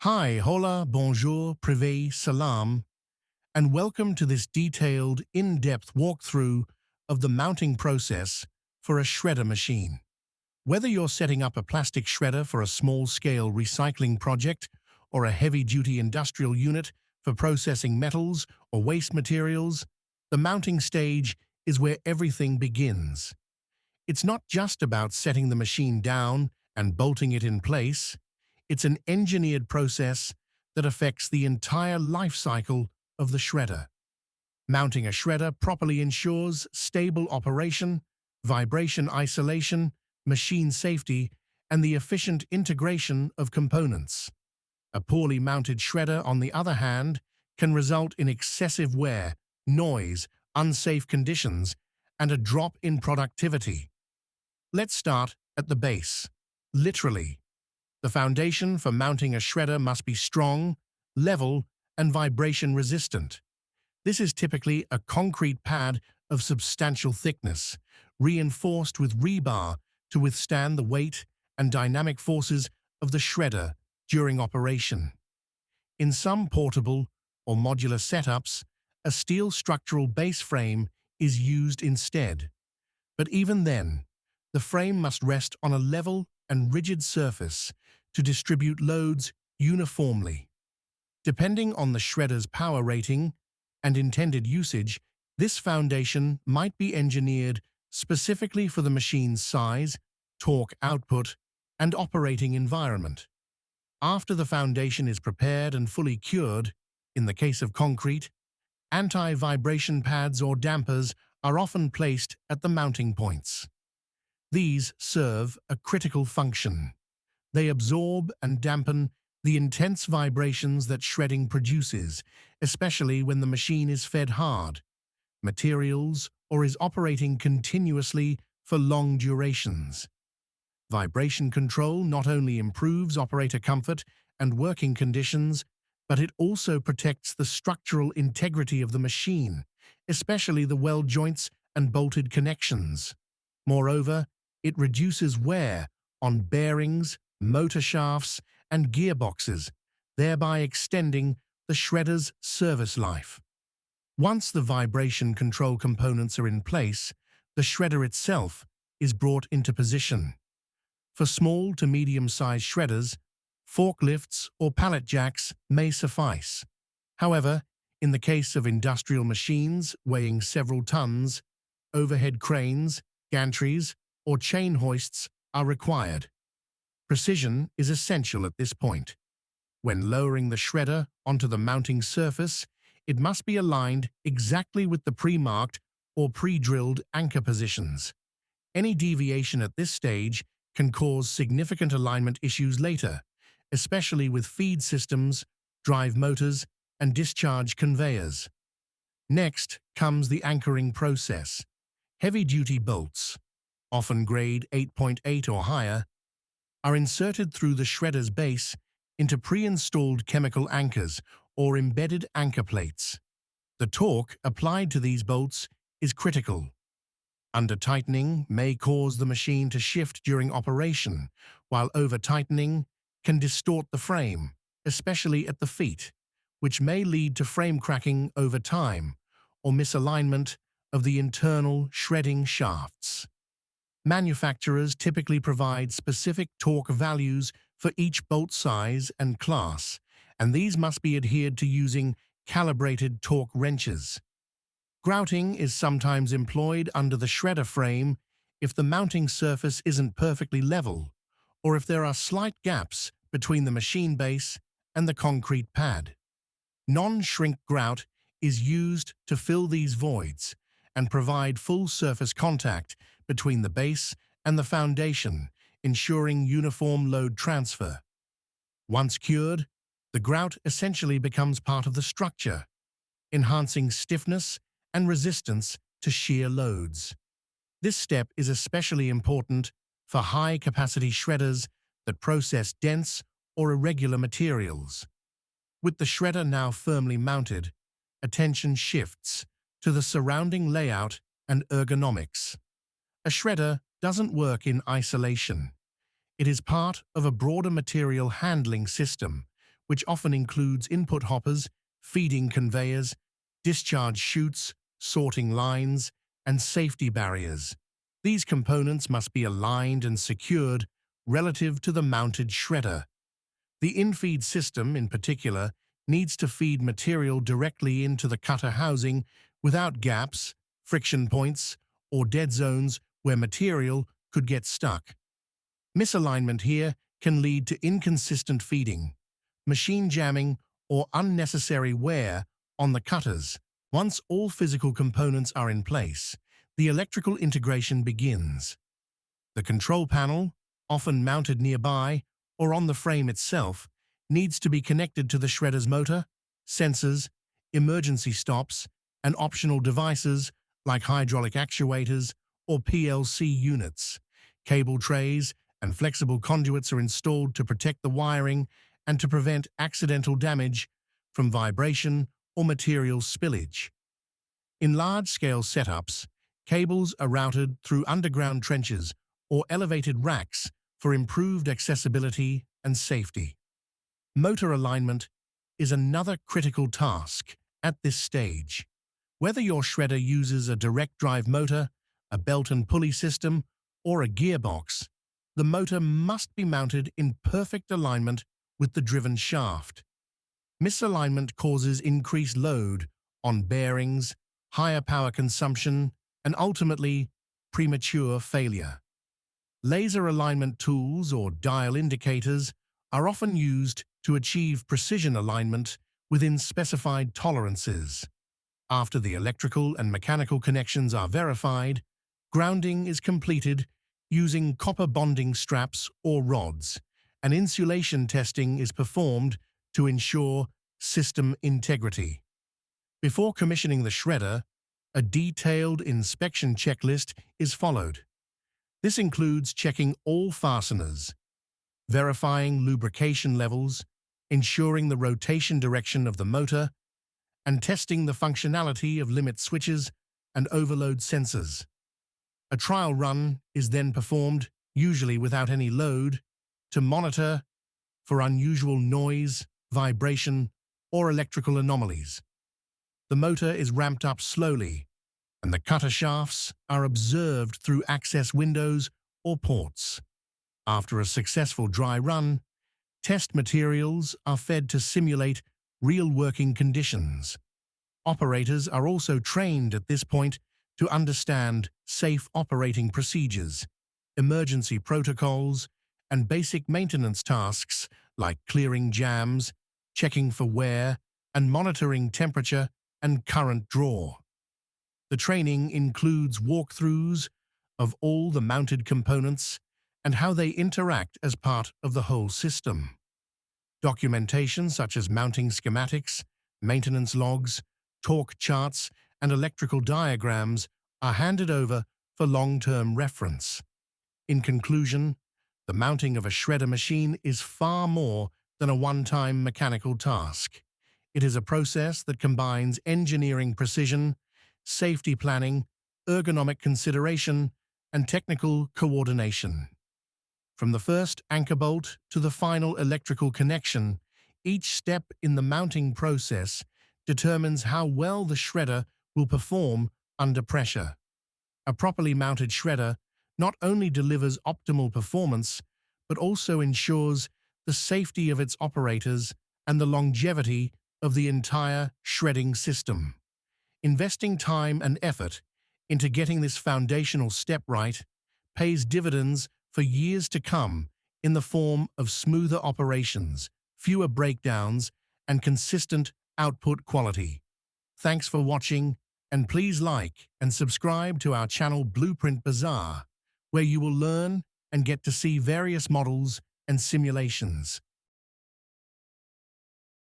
Hi, Hola, Bonjour, Privet, Salaam, and welcome to this detailed, in-depth walkthrough of the mounting process for a shredder machine. Whether you're setting up a plastic shredder for a small-scale recycling project or a heavy-duty industrial unit for processing metals or waste materials, the mounting stage is where everything begins. It's not just about setting the machine down and bolting it in place. It's an engineered process that affects the entire life cycle of the shredder. Mounting a shredder properly ensures stable operation, vibration isolation, machine safety, and the efficient integration of components. A poorly mounted shredder, on the other hand, can result in excessive wear, noise, unsafe conditions, and a drop in productivity. Let's start at the base. Literally, the foundation for mounting a shredder must be strong, level, and vibration resistant. This is typically a concrete pad of substantial thickness, reinforced with rebar to withstand the weight and dynamic forces of the shredder during operation. In some portable or modular setups, a steel structural base frame is used instead. But even then, the frame must rest on a level and rigid surface to distribute loads uniformly. Depending on the shredder's power rating and intended usage, this foundation might be engineered specifically for the machine's size, torque output, and operating environment. After the foundation is prepared and fully cured, in the case of concrete, anti-vibration pads or dampers are often placed at the mounting points. These serve a critical function. They absorb and dampen the intense vibrations that shredding produces, especially when the machine is fed hard materials or is operating continuously for long durations. Vibration control not only improves operator comfort and working conditions, but it also protects the structural integrity of the machine, especially the weld joints and bolted connections. Moreover, it reduces wear on bearings, motor shafts, and gearboxes, thereby extending the shredder's service life. Once the vibration control components are in place, the shredder itself is brought into position. For small to medium-sized shredders, forklifts or pallet jacks may suffice. However, in the case of industrial machines weighing several tons, overhead cranes, gantries, or chain hoists are required. Precision is essential at this point. When lowering the shredder onto the mounting surface, it must be aligned exactly with the pre-marked or pre-drilled anchor positions. Any deviation at this stage can cause significant alignment issues later, especially with feed systems, drive motors, and discharge conveyors. Next comes the anchoring process. Heavy-duty bolts, often grade 8.8 or higher, are inserted through the shredder's base into pre-installed chemical anchors or embedded anchor plates. The torque applied to these bolts is critical. Under-tightening may cause the machine to shift during operation, while over-tightening can distort the frame, especially at the feet, which may lead to frame cracking over time or misalignment of the internal shredding shafts. Manufacturers typically provide specific torque values for each bolt size and class, and these must be adhered to using calibrated torque wrenches. Grouting is sometimes employed under the shredder frame if the mounting surface isn't perfectly level, or if there are slight gaps between the machine base and the concrete pad. Non-shrink grout is used to fill these voids and provide full surface contact between the base and the foundation, ensuring uniform load transfer. Once cured, the grout essentially becomes part of the structure, enhancing stiffness and resistance to shear loads. This step is especially important for high-capacity shredders that process dense or irregular materials. With the shredder now firmly mounted, attention shifts to the surrounding layout and ergonomics. A shredder doesn't work in isolation. It is part of a broader material handling system, which often includes input hoppers, feeding conveyors, discharge chutes, sorting lines, and safety barriers. These components must be aligned and secured relative to the mounted shredder. The infeed system, in particular, needs to feed material directly into the cutter housing without gaps, friction points, or dead zones where material could get stuck. Misalignment here can lead to inconsistent feeding, machine jamming, or unnecessary wear on the cutters. Once all physical components are in place, the electrical integration begins. The control panel, often mounted nearby or on the frame itself, needs to be connected to the shredder's motor, sensors, emergency stops, and optional devices like hydraulic actuators or PLC units. Cable trays and flexible conduits are installed to protect the wiring and to prevent accidental damage from vibration or material spillage. In large-scale setups, cables are routed through underground trenches or elevated racks for improved accessibility and safety. Motor alignment is another critical task at this stage. Whether your shredder uses a direct drive motor, a belt and pulley system, or a gearbox, the motor must be mounted in perfect alignment with the driven shaft. Misalignment causes increased load on bearings, higher power consumption, and ultimately premature failure. Laser alignment tools or dial indicators are often used to achieve precision alignment within specified tolerances. After the electrical and mechanical connections are verified, grounding is completed using copper bonding straps or rods, and insulation testing is performed to ensure system integrity. Before commissioning the shredder, a detailed inspection checklist is followed. This includes checking all fasteners, verifying lubrication levels, ensuring the rotation direction of the motor, and testing the functionality of limit switches and overload sensors. A trial run is then performed, usually without any load, to monitor for unusual noise, vibration, or electrical anomalies. The motor is ramped up slowly, and the cutter shafts are observed through access windows or ports. After a successful dry run, test materials are fed to simulate real working conditions. Operators are also trained at this point to understand safe operating procedures, emergency protocols, and basic maintenance tasks like clearing jams, checking for wear, and monitoring temperature and current draw. The training includes walkthroughs of all the mounted components and how they interact as part of the whole system. Documentation such as mounting schematics, maintenance logs, torque charts, and electrical diagrams are handed over for long-term reference. In conclusion, the mounting of a shredder machine is far more than a one-time mechanical task. It is a process that combines engineering precision, safety planning, ergonomic consideration, and technical coordination. From the first anchor bolt to the final electrical connection, each step in the mounting process determines how well the shredder will perform under pressure. A properly mounted shredder not only delivers optimal performance, but also ensures the safety of its operators and the longevity of the entire shredding system. Investing time and effort into getting this foundational step right pays dividends for years to come in the form of smoother operations, fewer breakdowns, and consistent output quality. Thanks for watching, and please like and subscribe to our channel Blueprint Bazaar, where you will learn and get to see various models and simulations.